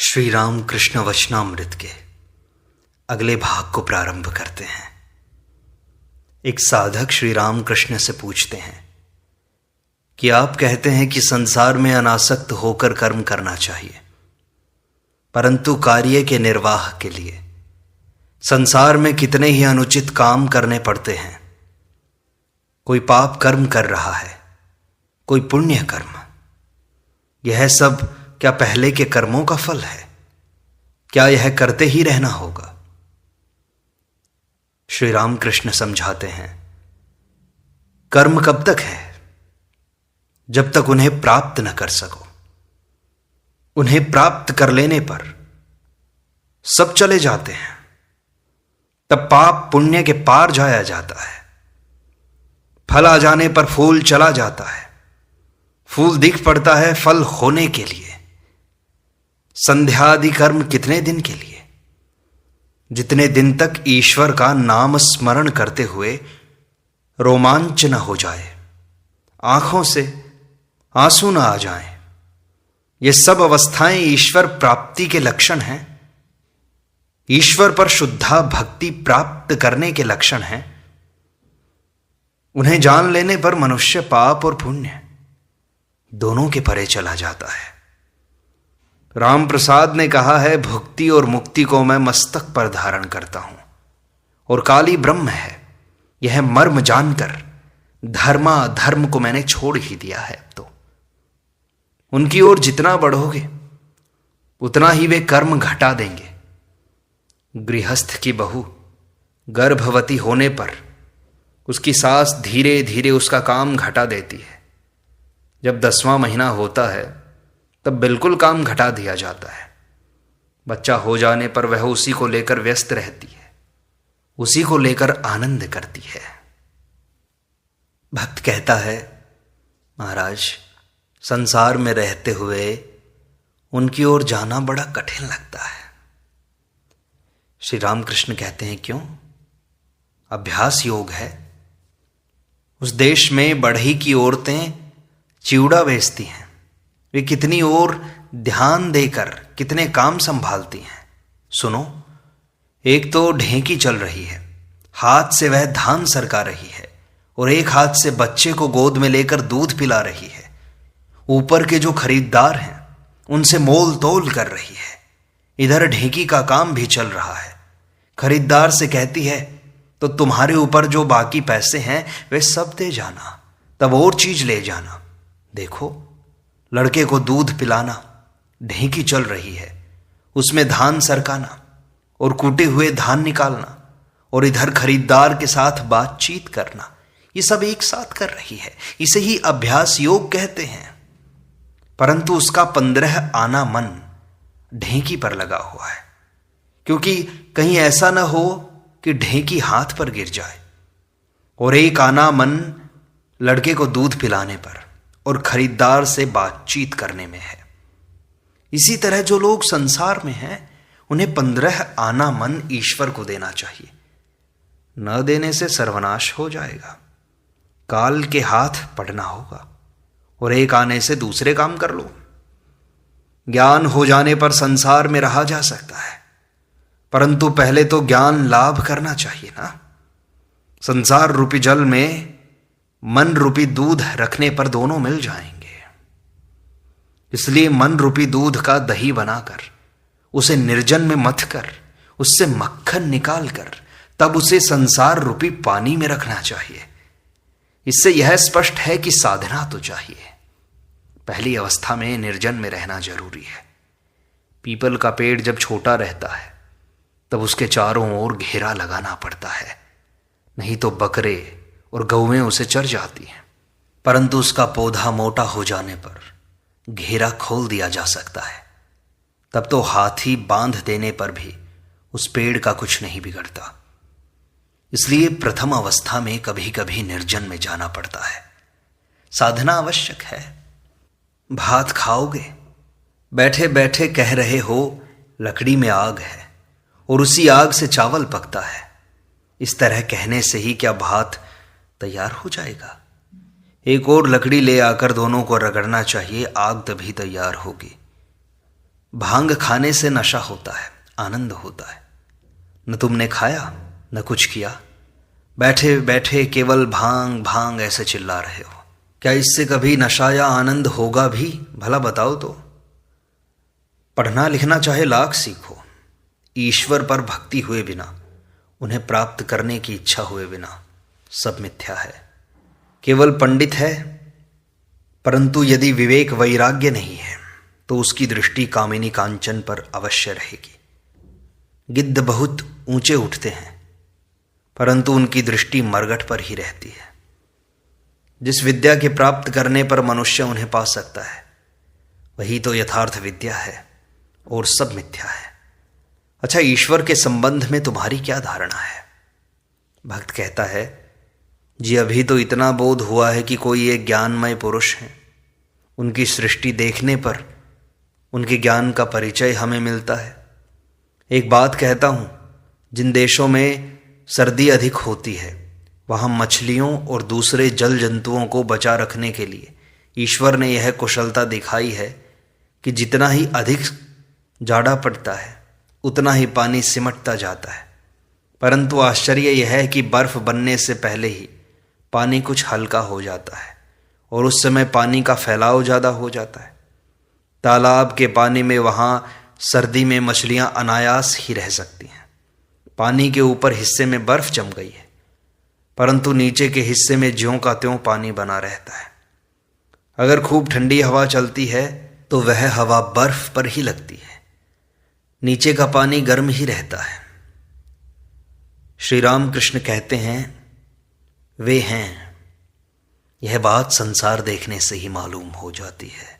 श्री राम कृष्ण वचनामृत के अगले भाग को प्रारंभ करते हैं। एक साधक श्री राम कृष्ण से पूछते हैं कि आप कहते हैं कि संसार में अनासक्त होकर कर्म करना चाहिए, परंतु कार्य के निर्वाह के लिए संसार में कितने ही अनुचित काम करने पड़ते हैं। कोई पाप कर्म कर रहा है, कोई पुण्य कर्म। यह सब क्या पहले के कर्मों का फल है? क्या यह करते ही रहना होगा? श्री राम कृष्ण समझाते हैं, कर्म कब तक है? जब तक उन्हें प्राप्त न कर सको। उन्हें प्राप्त कर लेने पर सब चले जाते हैं। तब पाप पुण्य के पार जाया जाता है। फल आ जाने पर फूल चला जाता है। फूल दिख पड़ता है फल होने के लिए। संध्यादि कर्म कितने दिन के लिए? जितने दिन तक ईश्वर का नाम स्मरण करते हुए रोमांच न हो जाए, आंखों से आंसू न आ जाएं। ये सब अवस्थाएं ईश्वर प्राप्ति के लक्षण हैं। ईश्वर पर शुद्धा भक्ति प्राप्त करने के लक्षण हैं। उन्हें जान लेने पर मनुष्य पाप और पुण्य दोनों के परे चला जाता है। राम प्रसाद ने कहा है, भुक्ति और मुक्ति को मैं मस्तक पर धारण करता हूं और काली ब्रह्म है, यह मर्म जानकर धर्मा धर्म को मैंने छोड़ ही दिया है। तो उनकी ओर जितना बढ़ोगे उतना ही वे कर्म घटा देंगे। गृहस्थ की बहू गर्भवती होने पर उसकी सास धीरे धीरे उसका काम घटा देती है। जब 10वां महीना होता है तब बिल्कुल काम घटा दिया जाता है। बच्चा हो जाने पर वह उसी को लेकर व्यस्त रहती है, उसी को लेकर आनंद करती है। भक्त कहता है, महाराज संसार में रहते हुए उनकी ओर जाना बड़ा कठिन लगता है। श्री रामकृष्ण कहते हैं, क्यों? अभ्यास योग है। उस देश में बढ़ई की औरतें चिवड़ा बेचती हैं। वे कितनी और ध्यान देकर कितने काम संभालती हैं। सुनो, एक तो ढेंकी चल रही है, हाथ से वह धान सरका रही है और एक हाथ से बच्चे को गोद में लेकर दूध पिला रही है। ऊपर के जो खरीदार हैं उनसे मोल तोल कर रही है। इधर ढेंकी का काम भी चल रहा है। खरीदार से कहती है, तो तुम्हारे ऊपर जो बाकी पैसे हैं वे सब दे जाना, तब और चीज ले जाना। देखो, लड़के को दूध पिलाना, ढेंकी चल रही है, उसमें धान सरकाना और कूटे हुए धान निकालना और इधर खरीदार के साथ बातचीत करना, ये सब एक साथ कर रही है। इसे ही अभ्यास योग कहते हैं। परंतु उसका 15 आना मन ढेंकी पर लगा हुआ है, क्योंकि कहीं ऐसा ना हो कि ढेंकी हाथ पर गिर जाए। और 1 आना मन लड़के को दूध पिलाने पर और खरीदार से बातचीत करने में है। इसी तरह जो लोग संसार में हैं उन्हें 15 आना मन ईश्वर को देना चाहिए। न देने से सर्वनाश हो जाएगा, काल के हाथ पड़ना होगा और 1 आने से दूसरे काम कर लो। ज्ञान हो जाने पर संसार में रहा जा सकता है, परंतु पहले तो ज्ञान लाभ करना चाहिए ना। संसार रूपी जल में मन रूपी दूध रखने पर दोनों मिल जाएंगे। इसलिए मन रूपी दूध का दही बनाकर उसे निर्जन में मथ कर उससे मक्खन निकाल कर तब उसे संसार रूपी पानी में रखना चाहिए। इससे यह स्पष्ट है कि साधना तो चाहिए। पहली अवस्था में निर्जन में रहना जरूरी है। पीपल का पेड़ जब छोटा रहता है तब उसके चारों ओर घेरा लगाना पड़ता है, नहीं तो बकरे और गौएं उसे चर जाती हैं। परंतु उसका पौधा मोटा हो जाने पर घेरा खोल दिया जा सकता है। तब तो हाथी बांध देने पर भी उस पेड़ का कुछ नहीं बिगड़ता। इसलिए प्रथम अवस्था में कभी कभी निर्जन में जाना पड़ता है। साधना आवश्यक है। भात खाओगे, बैठे बैठे कह रहे हो लकड़ी में आग है और उसी आग से चावल पकता है। इस तरह कहने से ही क्या भात तैयार हो जाएगा? एक और लकड़ी ले आकर दोनों को रगड़ना चाहिए, आग तभी तैयार होगी। भांग खाने से नशा होता है, आनंद होता है। न तुमने खाया न कुछ किया, बैठे बैठे केवल भांग भांग ऐसे चिल्ला रहे हो। क्या इससे कभी नशा या आनंद होगा भी? भला बताओ तो। पढ़ना लिखना चाहे लाख सीखो, ईश्वर पर भक्ति हुए बिना, उन्हें प्राप्त करने की इच्छा हुए बिना सब मिथ्या है। केवल पंडित है, परंतु यदि विवेक वैराग्य नहीं है तो उसकी दृष्टि कामिनी कांचन पर अवश्य रहेगी। गिद्ध बहुत ऊंचे उठते हैं, परंतु उनकी दृष्टि मरघट पर ही रहती है। जिस विद्या के प्राप्त करने पर मनुष्य उन्हें पा सकता है, वही तो यथार्थ विद्या है और सब मिथ्या है। अच्छा, ईश्वर के संबंध में तुम्हारी क्या धारणा है? भक्त कहता है, जी अभी तो इतना बोध हुआ है कि कोई एक ज्ञानमय पुरुष है। उनकी सृष्टि देखने पर उनके ज्ञान का परिचय हमें मिलता है। एक बात कहता हूं, जिन देशों में सर्दी अधिक होती है, वहां मछलियों और दूसरे जल जंतुओं को बचा रखने के लिए ईश्वर ने यह कुशलता दिखाई है कि जितना ही अधिक जाड़ा पड़ता है उतना ही पानी सिमटता जाता है। परंतु आश्चर्य यह है कि बर्फ बनने से पहले ही पानी कुछ हल्का हो जाता है और उस समय पानी का फैलाव ज़्यादा हो जाता है। तालाब के पानी में वहाँ सर्दी में मछलियाँ अनायास ही रह सकती हैं। पानी के ऊपर हिस्से में बर्फ जम गई है, परंतु नीचे के हिस्से में ज्यों का त्यों पानी बना रहता है। अगर खूब ठंडी हवा चलती है तो वह हवा बर्फ पर ही लगती है, नीचे का पानी गर्म ही रहता है। श्री राम कृष्ण कहते हैं, वे हैं, यह बात संसार देखने से ही मालूम हो जाती है,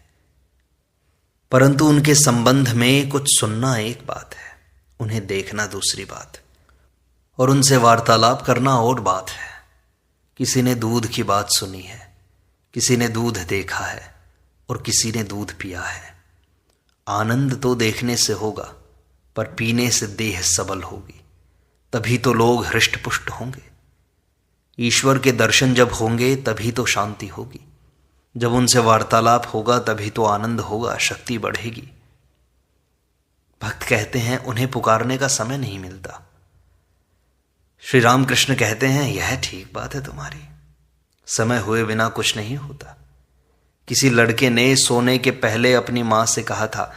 परंतु उनके संबंध में कुछ सुनना एक बात है, उन्हें देखना दूसरी बात, और उनसे वार्तालाप करना और बात है। किसी ने दूध की बात सुनी है, किसी ने दूध देखा है और किसी ने दूध पिया है। आनंद तो देखने से होगा, पर पीने से देह सबल होगी, तभी तो लोग हृष्ट पुष्ट होंगे। ईश्वर के दर्शन जब होंगे तभी तो शांति होगी, जब उनसे वार्तालाप होगा तभी तो आनंद होगा, शक्ति बढ़ेगी। भक्त कहते हैं, उन्हें पुकारने का समय नहीं मिलता। श्री राम कृष्ण कहते हैं, यह ठीक बात है तुम्हारी, समय हुए बिना कुछ नहीं होता। किसी लड़के ने सोने के पहले अपनी माँ से कहा था,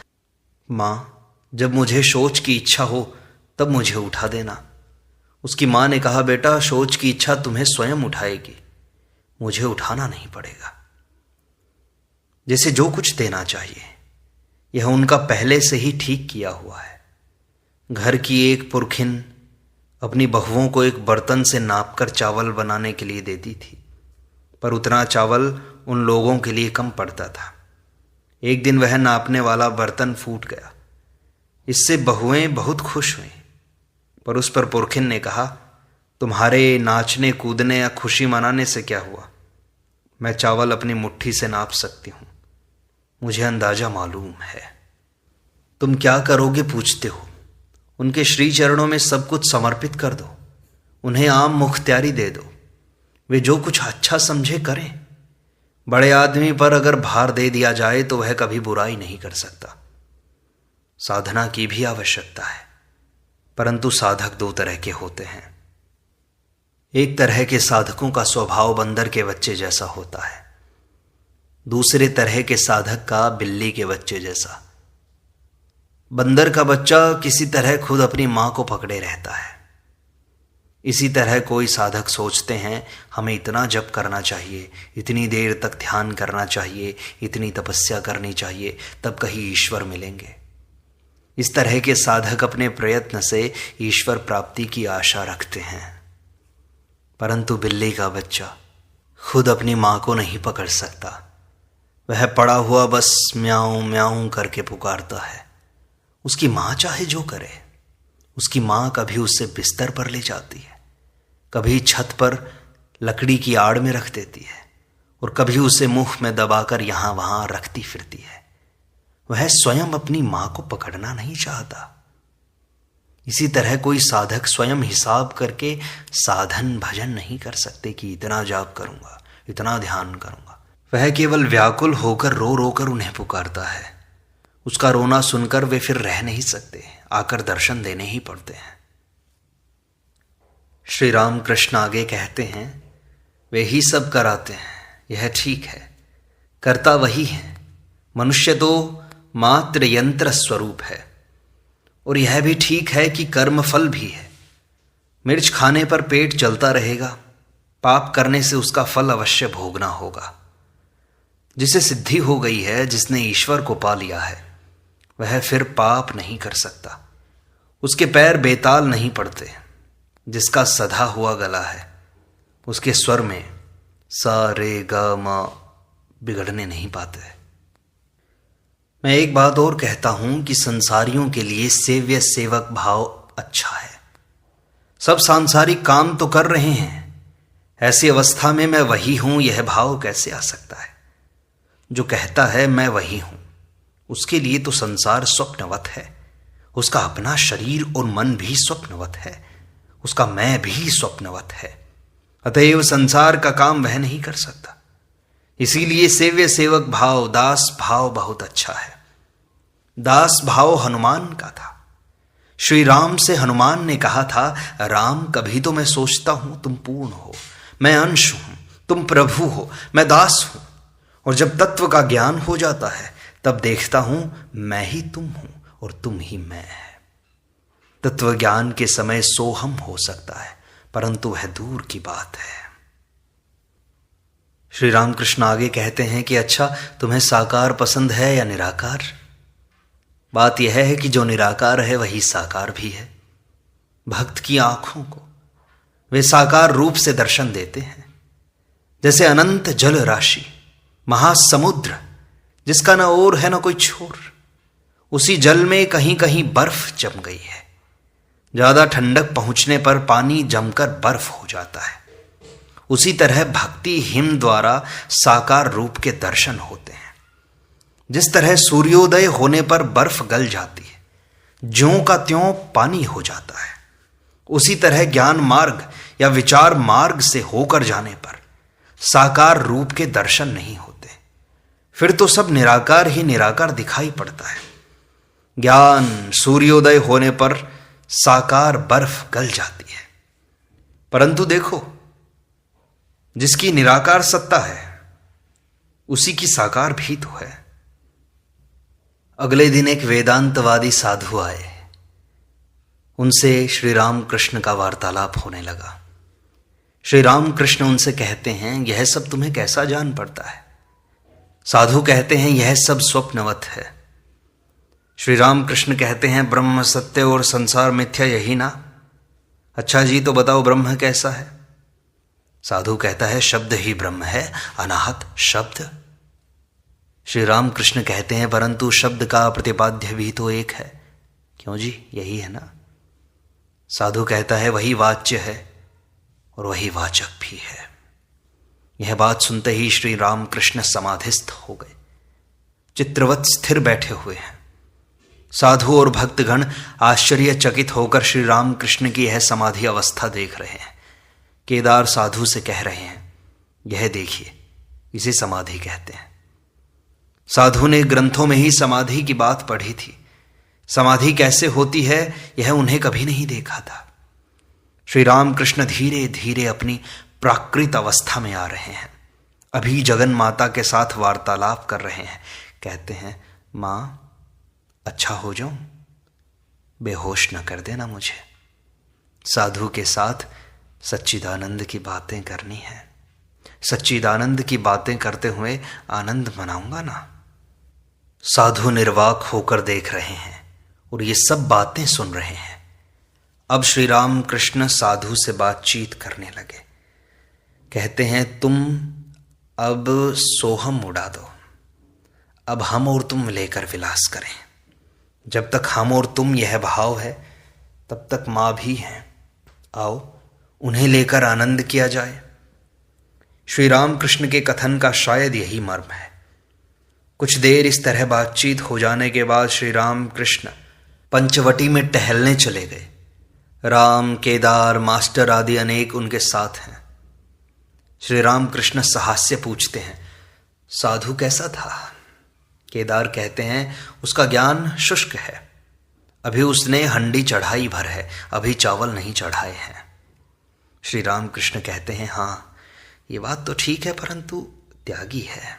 माँ जब मुझे शौच की इच्छा हो तब मुझे उठा देना। उसकी माँ ने कहा, बेटा शौच की इच्छा तुम्हें स्वयं उठाएगी, मुझे उठाना नहीं पड़ेगा। जैसे जो कुछ देना चाहिए यह उनका पहले से ही ठीक किया हुआ है। घर की एक पुरखिन अपनी बहुओं को एक बर्तन से नापकर चावल बनाने के लिए देती थी, पर उतना चावल उन लोगों के लिए कम पड़ता था। एक दिन वह नापने वाला बर्तन फूट गया। इससे बहुएं बहुत खुश हुईं, पर उस पर पुरखिन ने कहा, तुम्हारे नाचने कूदने या खुशी मनाने से क्या हुआ? मैं चावल अपनी मुट्ठी से नाप सकती हूं, मुझे अंदाजा मालूम है। तुम क्या करोगे पूछते हो? उनके श्री चरणों में सब कुछ समर्पित कर दो, उन्हें आम मुख्तियारी दे दो, वे जो कुछ अच्छा समझे करें। बड़े आदमी पर अगर भार दे दिया जाए तो वह कभी बुराई नहीं कर सकता। साधना की भी आवश्यकता है, परंतु साधक दो तरह के होते हैं। एक तरह के साधकों का स्वभाव बंदर के बच्चे जैसा होता है, दूसरे तरह के साधक का बिल्ली के बच्चे जैसा। बंदर का बच्चा किसी तरह खुद अपनी मां को पकड़े रहता है। इसी तरह कोई साधक सोचते हैं, हमें इतना जप करना चाहिए, इतनी देर तक ध्यान करना चाहिए, इतनी तपस्या करनी चाहिए, तब कहीं ईश्वर मिलेंगे। इस तरह के साधक अपने प्रयत्न से ईश्वर प्राप्ति की आशा रखते हैं, परंतु बिल्ली का बच्चा खुद अपनी मां को नहीं पकड़ सकता। वह पड़ा हुआ बस म्याऊं म्याऊं करके पुकारता है। उसकी मां चाहे जो करे, उसकी मां कभी उसे बिस्तर पर ले जाती है, कभी छत पर लकड़ी की आड़ में रख देती है और कभी उसे मुंह में दबाकर यहां वहां रखती फिरती है। वह स्वयं अपनी मां को पकड़ना नहीं चाहता। इसी तरह कोई साधक स्वयं हिसाब करके साधन भजन नहीं कर सकते कि इतना जाप करूंगा, इतना ध्यान करूंगा। वह केवल व्याकुल होकर रो रो कर उन्हें पुकारता है। उसका रोना सुनकर वे फिर रह नहीं सकते, आकर दर्शन देने ही पड़ते हैं। श्री राम कृष्ण आगे कहते हैं, वे ही सब कराते हैं, यह ठीक है, करता वही है। मनुष्य तो मात्र यंत्र स्वरूप है, और यह भी ठीक है कि कर्म फल भी है। मिर्च खाने पर पेट चलता रहेगा, पाप करने से उसका फल अवश्य भोगना होगा। जिसे सिद्धि हो गई है, जिसने ईश्वर को पा लिया है, वह फिर पाप नहीं कर सकता, उसके पैर बेताल नहीं पड़ते। जिसका सधा हुआ गला है, उसके स्वर में सा रे ग म बिगड़ने नहीं पाते। मैं एक बात और कहता हूं कि संसारियों के लिए सेव्य सेवक भाव अच्छा है। सब सांसारिक काम तो कर रहे हैं, ऐसी अवस्था में मैं वही हूं, यह भाव कैसे आ सकता है? जो कहता है मैं वही हूं, उसके लिए तो संसार स्वप्नवत है, उसका अपना शरीर और मन भी स्वप्नवत है, उसका मैं भी स्वप्नवत है। अतएव संसार का काम वह नहीं कर सकता। इसीलिए सेव्य सेवक भाव, दास भाव बहुत अच्छा है। दास भाव हनुमान का था। श्री राम से हनुमान ने कहा था, राम कभी तो मैं सोचता हूं तुम पूर्ण हो, मैं अंश हूं, तुम प्रभु हो, मैं दास हूं, और जब तत्व का ज्ञान हो जाता है तब देखता हूं मैं ही तुम हूं और तुम ही मैं है। तत्व ज्ञान के समय सोहम हो सकता है, परंतु वह दूर की बात है। श्री रामकृष्ण आगे कहते हैं कि अच्छा, तुम्हें साकार पसंद है या निराकार? बात यह है कि जो निराकार है वही साकार भी है। भक्त की आंखों को वे साकार रूप से दर्शन देते हैं। जैसे अनंत जल राशि, महासमुद्र, जिसका न ओर है न कोई छोर, उसी जल में कहीं कहीं बर्फ जम गई है। ज्यादा ठंडक पहुंचने पर पानी जमकर बर्फ हो जाता है। उसी तरह भक्ति हिम द्वारा साकार रूप के दर्शन होते हैं। जिस तरह सूर्योदय होने पर बर्फ गल जाती है, ज्यों का त्यों पानी हो जाता है, उसी तरह ज्ञान मार्ग या विचार मार्ग से होकर जाने पर साकार रूप के दर्शन नहीं होते। फिर तो सब निराकार ही निराकार दिखाई पड़ता है। ज्ञान सूर्योदय होने पर साकार बर्फ गल जाती है। परंतु देखो, जिसकी निराकार सत्ता है उसी की साकार भी तो है। अगले दिन एक वेदांतवादी साधु आए। उनसे श्री राम कृष्ण का वार्तालाप होने लगा। श्री राम कृष्ण उनसे कहते हैं, यह सब तुम्हें कैसा जान पड़ता है? साधु कहते हैं, यह सब स्वप्नवत है। श्री राम कृष्ण कहते हैं, ब्रह्म सत्य और संसार मिथ्या, यही ना? अच्छा जी, तो बताओ ब्रह्म कैसा है? साधु कहता है, शब्द ही ब्रह्म है, अनाहत शब्द। श्री राम कृष्ण कहते हैं, परंतु शब्द का प्रतिपाद्य भी तो एक है। क्यों जी, यही है ना? साधु कहता है, वही वाच्य है और वही वाचक भी है। यह बात सुनते ही श्री राम कृष्ण समाधिस्थ हो गए, चित्रवत स्थिर बैठे हुए हैं। साधु और भक्तगण आश्चर्यचकित होकर श्री राम कृष्ण की यह समाधि अवस्था देख रहे हैं। केदार साधु से कह रहे हैं, यह देखिए, इसे समाधि कहते हैं। साधु ने ग्रंथों में ही समाधि की बात पढ़ी थी। समाधि कैसे होती है यह उन्हें कभी नहीं देखा था। श्री राम कृष्ण धीरे धीरे अपनी प्राकृत अवस्था में आ रहे हैं। अभी जगन माता के साथ वार्तालाप कर रहे हैं। कहते हैं, माँ अच्छा हो जाऊं, बेहोश न कर देना मुझे। साधु के साथ सच्चिदानंद की बातें करनी है। सच्चिदानंद की बातें करते हुए आनंद मनाऊंगा ना। साधु निर्वाक होकर देख रहे हैं और ये सब बातें सुन रहे हैं। अब श्री राम कृष्ण साधु से बातचीत करने लगे। कहते हैं, तुम अब सोहम उड़ा दो, अब हम और तुम लेकर विलास करें। जब तक हम और तुम यह भाव है तब तक माँ भी हैं। आओ उन्हें लेकर आनंद किया जाए। श्री राम कृष्ण के कथन का शायद यही मर्म है। कुछ देर इस तरह बातचीत हो जाने के बाद श्री राम कृष्ण पंचवटी में टहलने चले गए। राम, केदार, मास्टर आदि अनेक उनके साथ हैं। श्री राम कृष्ण सहास्य पूछते हैं, साधु कैसा था? केदार कहते हैं उसका ज्ञान शुष्क है, अभी उसने हंडी चढ़ाई भर है, अभी चावल नहीं चढ़ाए हैं। श्री राम कृष्ण कहते हैं हाँ ये बात तो ठीक है, परंतु त्यागी है,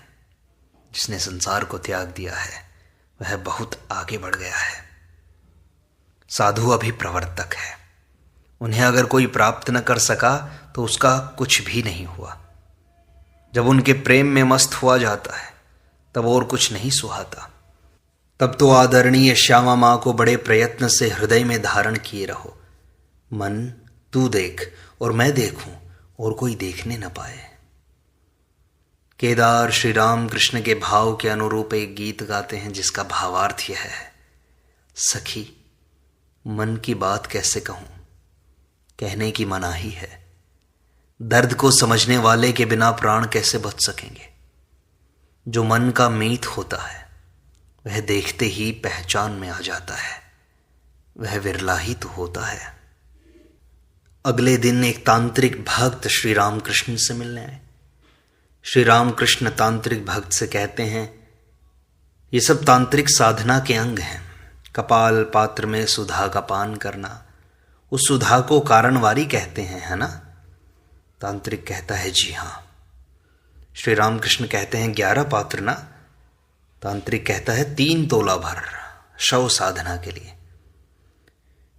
जिसने संसार को त्याग दिया है वह बहुत आगे बढ़ गया है। साधु अभी प्रवर्तक है, उन्हें अगर कोई प्राप्त न कर सका तो उसका कुछ भी नहीं हुआ। जब उनके प्रेम में मस्त हुआ जाता है तब और कुछ नहीं सुहाता। तब तो आदरणीय श्यामा माँ को बड़े प्रयत्न से हृदय में धारण किए रहो। मन तू देख और मैं देखूं और कोई देखने न पाए। केदार श्री राम कृष्ण के भाव के अनुरूप एक गीत गाते हैं जिसका भावार्थ यह है, सखी मन की बात कैसे कहूं, कहने की मनाही है। दर्द को समझने वाले के बिना प्राण कैसे बच सकेंगे। जो मन का मीत होता है वह देखते ही पहचान में आ जाता है, वह विरला ही तो होता है। अगले दिन एक तांत्रिक भक्त श्री राम कृष्ण से मिलने आए। श्री राम कृष्ण तांत्रिक भक्त से कहते हैं ये सब तांत्रिक साधना के अंग हैं। कपाल पात्र में सुधा का पान करना, उस सुधा को कारणवारी कहते हैं, है ना? तांत्रिक कहता है जी हाँ। श्री राम कृष्ण कहते हैं 11 पात्र ना? तांत्रिक कहता है 3 तोला भर शव साधना के लिए।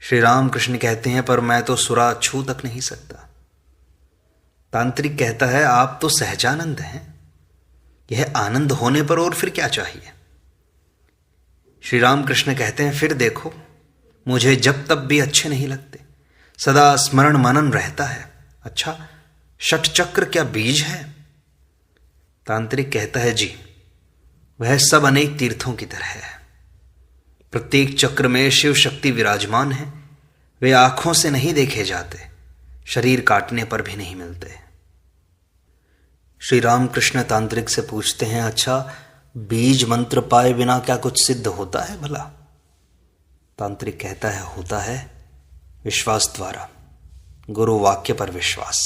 श्री राम कृष्ण कहते हैं पर मैं तो सुरा छू तक नहीं सकता। तांत्रिक कहता है आप तो सहजानंद हैं, यह आनंद होने पर और फिर क्या चाहिए। श्री राम कृष्ण कहते हैं फिर देखो मुझे जब तब भी अच्छे नहीं लगते, सदा स्मरण मनन रहता है। अच्छा षट चक्र क्या बीज है? तांत्रिक कहता है जी वह सब अनेक तीर्थों की तरह है, प्रत्येक चक्र में शिव शक्ति विराजमान है। वे आंखों से नहीं देखे जाते, शरीर काटने पर भी नहीं मिलते। श्री राम कृष्ण तांत्रिक से पूछते हैं अच्छा बीज मंत्र पाए बिना क्या कुछ सिद्ध होता है भला? तांत्रिक कहता है होता है, विश्वास द्वारा, गुरु वाक्य पर विश्वास।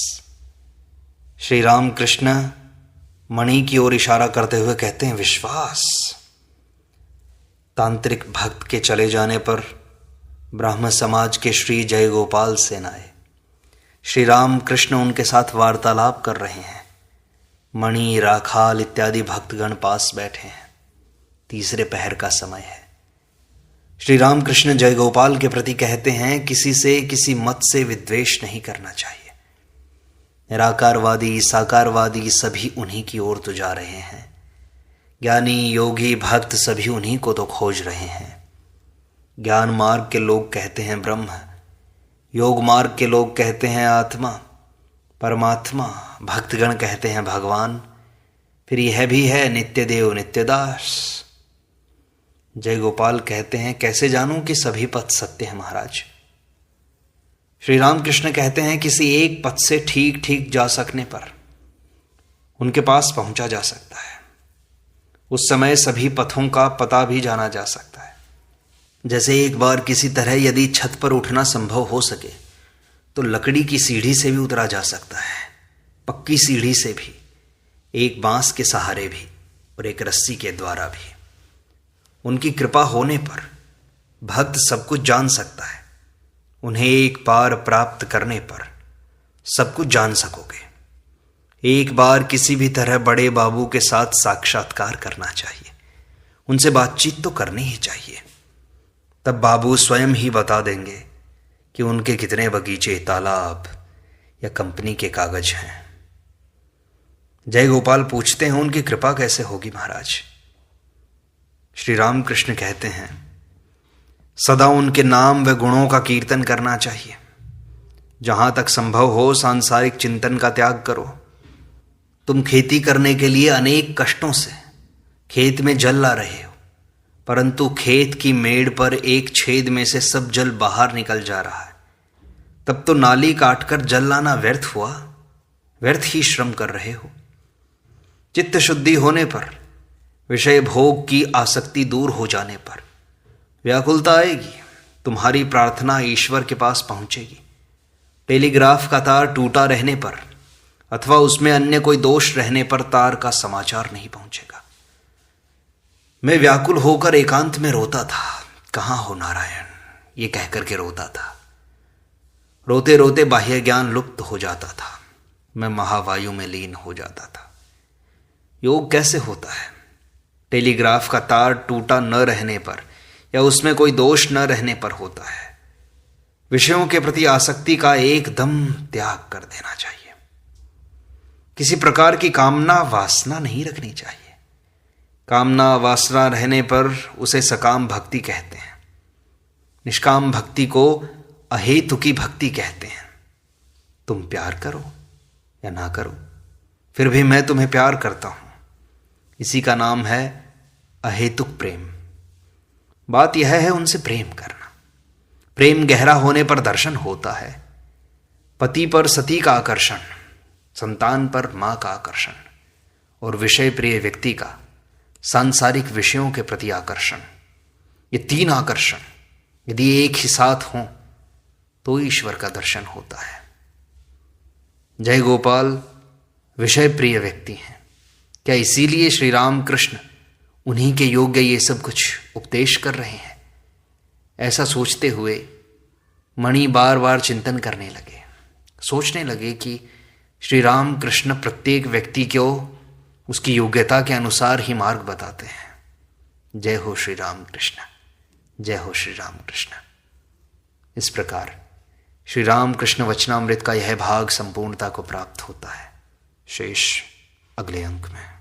श्री राम कृष्ण मणि की ओर इशारा करते हुए कहते हैं विश्वास। तांत्रिक भक्त के चले जाने पर ब्राह्मण समाज के श्री जय गोपाल सेन आए। श्री राम कृष्ण उनके साथ वार्तालाप कर रहे हैं। मणि राखाल इत्यादि भक्तगण पास बैठे हैं। तीसरे पहर का समय है। श्री राम कृष्ण जय गोपाल के प्रति कहते हैं किसी से किसी मत से विद्वेष नहीं करना चाहिए। निराकारवादी साकारवादी सभी उन्हीं की ओर तो जा रहे हैं। ज्ञानी योगी भक्त सभी उन्हीं को तो खोज रहे हैं। ज्ञान मार्ग के लोग कहते हैं ब्रह्म, योग मार्ग के लोग कहते हैं आत्मा परमात्मा, भक्तगण कहते हैं भगवान, फिर यह भी है नित्य देव नित्यदास। जय गोपाल कहते हैं कैसे जानूं कि सभी पथ सत्य है महाराज। श्री राम कृष्ण कहते हैं किसी एक पथ से ठीक ठीक जा सकने पर उनके पास पहुंचा जा सकता है। उस समय सभी पथों का पता भी जाना जा सकता है। जैसे एक बार किसी तरह यदि छत पर उठना संभव हो सके तो लकड़ी की सीढ़ी से भी उतरा जा सकता है, पक्की सीढ़ी से भी, एक बांस के सहारे भी और एक रस्सी के द्वारा भी। उनकी कृपा होने पर भक्त सब कुछ जान सकता है। उन्हें एक बार प्राप्त करने पर सब कुछ जान सकोगे। एक बार किसी भी तरह बड़े बाबू के साथ साक्षात्कार करना चाहिए, उनसे बातचीत तो करनी ही चाहिए। तब बाबू स्वयं ही बता देंगे कि उनके कितने बगीचे, तालाब या कंपनी के कागज हैं। जय गोपाल पूछते हैं उनकी कृपा कैसे होगी महाराज? श्री राम कृष्ण कहते हैं सदा उनके नाम व गुणों का कीर्तन करना चाहिए। जहां तक संभव हो सांसारिक चिंतन का त्याग करो। तुम खेती करने के लिए अनेक कष्टों से खेत में जल ला रहे हो, परंतु खेत की मेड़ पर एक छेद में से सब जल बाहर निकल जा रहा है। तब तो नाली काटकर जल लाना व्यर्थ हुआ, व्यर्थ ही श्रम कर रहे हो। चित्त शुद्धि होने पर, विषय भोग की आसक्ति दूर हो जाने पर व्याकुलता आएगी, तुम्हारी प्रार्थना ईश्वर के पास पहुंचेगी। टेलीग्राफ का तार टूटा रहने पर अथवा उसमें अन्य कोई दोष रहने पर तार का समाचार नहीं पहुंचेगा। मैं व्याकुल होकर एकांत में रोता था, कहाँ हो नारायण, ये कहकर के रोता था। रोते रोते बाह्य ज्ञान लुप्त हो जाता था, मैं महावायु में लीन हो जाता था। योग कैसे होता है? टेलीग्राफ का तार टूटा न रहने पर या उसमें कोई दोष न रहने पर होता है। विषयों के प्रति आसक्ति का एकदम त्याग कर देना चाहिए। किसी प्रकार की कामना वासना नहीं रखनी चाहिए। कामना वासना रहने पर उसे सकाम भक्ति कहते हैं। निष्काम भक्ति को अहेतुकी भक्ति कहते हैं। तुम प्यार करो या ना करो, फिर भी मैं तुम्हें प्यार करता हूं, इसी का नाम है अहेतुक प्रेम। बात यह है उनसे प्रेम करना। प्रेम गहरा होने पर दर्शन होता है। पति पर सती का आकर्षण, संतान पर मां का आकर्षण और विषय प्रिय व्यक्ति का सांसारिक विषयों के प्रति आकर्षण, ये तीन आकर्षण यदि एक ही साथ हों तो ईश्वर का दर्शन होता है। जय गोपाल विषय प्रिय व्यक्ति हैं। क्या इसीलिए श्री राम कृष्ण उन्हीं के योग्य ये सब कुछ उपदेश कर रहे हैं? ऐसा सोचते हुए मणि बार बार चिंतन करने लगे, सोचने लगे कि श्री राम कृष्ण प्रत्येक व्यक्ति को उसकी योग्यता के अनुसार ही मार्ग बताते हैं। जय हो श्री राम कृष्ण, जय हो श्री राम कृष्ण। इस प्रकार श्री राम कृष्ण वचनामृत का यह भाग संपूर्णता को प्राप्त होता है। शेष अगले अंक में।